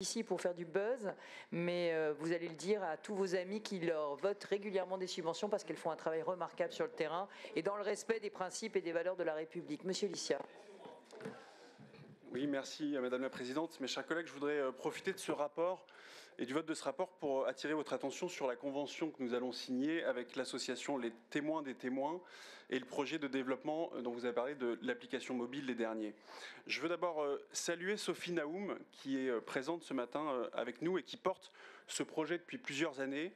ici pour faire du buzz, mais vous allez le dire à tous vos amis qui leur votent régulièrement des subventions parce qu'elles font un travail remarquable sur le terrain et dans le respect des principes et des valeurs de la République. Monsieur Lycia. Oui, merci Madame la Présidente. Mes chers collègues, je voudrais profiter de ce rapport et du vote de ce rapport pour attirer votre attention sur la convention que nous allons signer avec l'association Les Témoins des Témoins et le projet de développement dont vous avez parlé de l'application mobile les derniers. Je veux d'abord saluer Sophie Naoum qui est présente ce matin avec nous et qui porte ce projet depuis plusieurs années.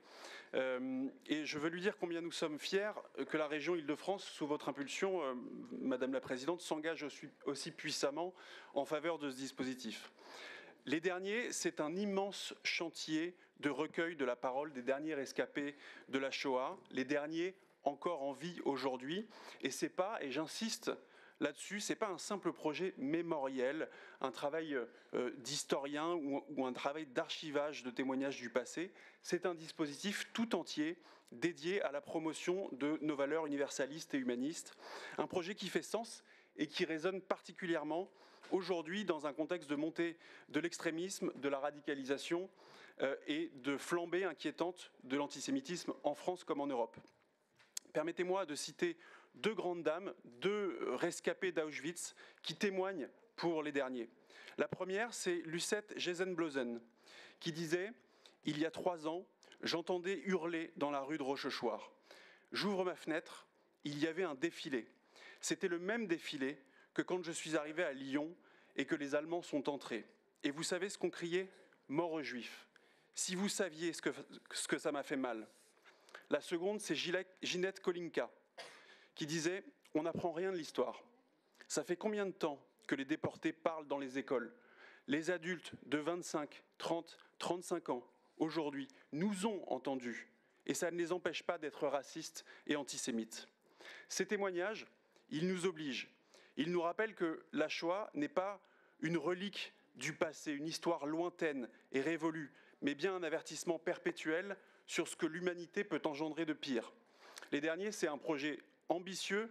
Et je veux lui dire combien nous sommes fiers que la région Île-de-France, sous votre impulsion, Madame la Présidente, s'engage aussi puissamment en faveur de ce dispositif. Les derniers, c'est un immense chantier de recueil de la parole des derniers rescapés de la Shoah, les derniers encore en vie aujourd'hui. Et c'est pas, et j'insiste là-dessus, c'est pas un simple projet mémoriel, un travail d'historien ou un travail d'archivage de témoignages du passé. C'est un dispositif tout entier dédié à la promotion de nos valeurs universalistes et humanistes. Un projet qui fait sens et qui résonne particulièrement aujourd'hui dans un contexte de montée de l'extrémisme, de la radicalisation et de flambée inquiétante de l'antisémitisme en France comme en Europe. Permettez-moi de citer deux grandes dames, deux rescapées d'Auschwitz qui témoignent pour les derniers. La première, c'est Lucette Gezenblosen qui disait « Il y a 3 ans, j'entendais hurler dans la rue de Rochechouart. J'ouvre ma fenêtre, il y avait un défilé. C'était le même défilé que quand je suis arrivé à Lyon et que les Allemands sont entrés. Et vous savez ce qu'on criait ? Mort aux Juifs. Si vous saviez ce que ça m'a fait mal. » La seconde, c'est Ginette Kolinka, qui disait « On n'apprend rien de l'histoire. Ça fait combien de temps que les déportés parlent dans les écoles ? Les adultes de 25, 30, 35 ans, aujourd'hui, nous ont entendus. Et ça ne les empêche pas d'être racistes et antisémites. » Ces témoignages, ils nous obligent. Ils nous rappellent que la Shoah n'est pas une relique du passé, une histoire lointaine et révolue, mais bien un avertissement perpétuel sur ce que l'humanité peut engendrer de pire. Les derniers, c'est un projet ambitieux,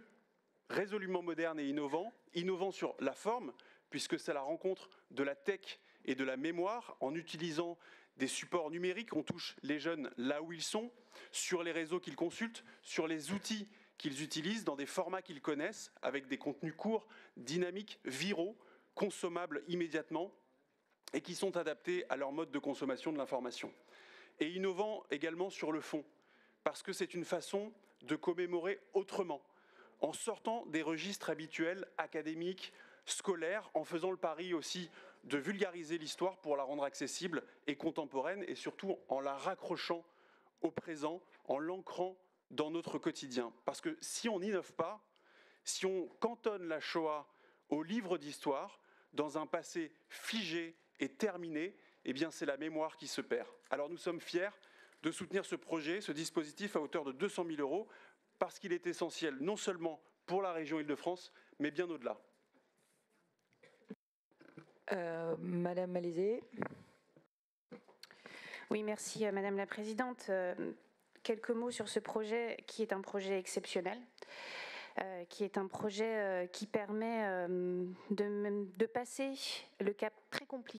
résolument moderne et innovant sur la forme, puisque c'est la rencontre de la tech et de la mémoire, en utilisant des supports numériques, on touche les jeunes là où ils sont, sur les réseaux qu'ils consultent, sur les outils qu'ils utilisent, dans des formats qu'ils connaissent, avec des contenus courts, dynamiques, viraux, consommables immédiatement, et qui sont adaptés à leur mode de consommation de l'information. Et innovant également sur le fond, parce que c'est une façon de commémorer autrement, en sortant des registres habituels, académiques, scolaires, en faisant le pari aussi de vulgariser l'histoire pour la rendre accessible et contemporaine, et surtout en la raccrochant au présent, en l'ancrant dans notre quotidien. Parce que si on n'innove pas, si on cantonne la Shoah au livre d'histoire, dans un passé figé et terminé, eh bien c'est la mémoire qui se perd. Alors nous sommes fiers de soutenir ce projet, ce dispositif à hauteur de 200 000 €, parce qu'il est essentiel non seulement pour la région Île-de-France, mais bien au-delà. Madame Malézé. Oui, merci Madame la Présidente. Quelques mots sur ce projet qui est un projet exceptionnel, qui est un projet qui permet de passer le cap très compliqué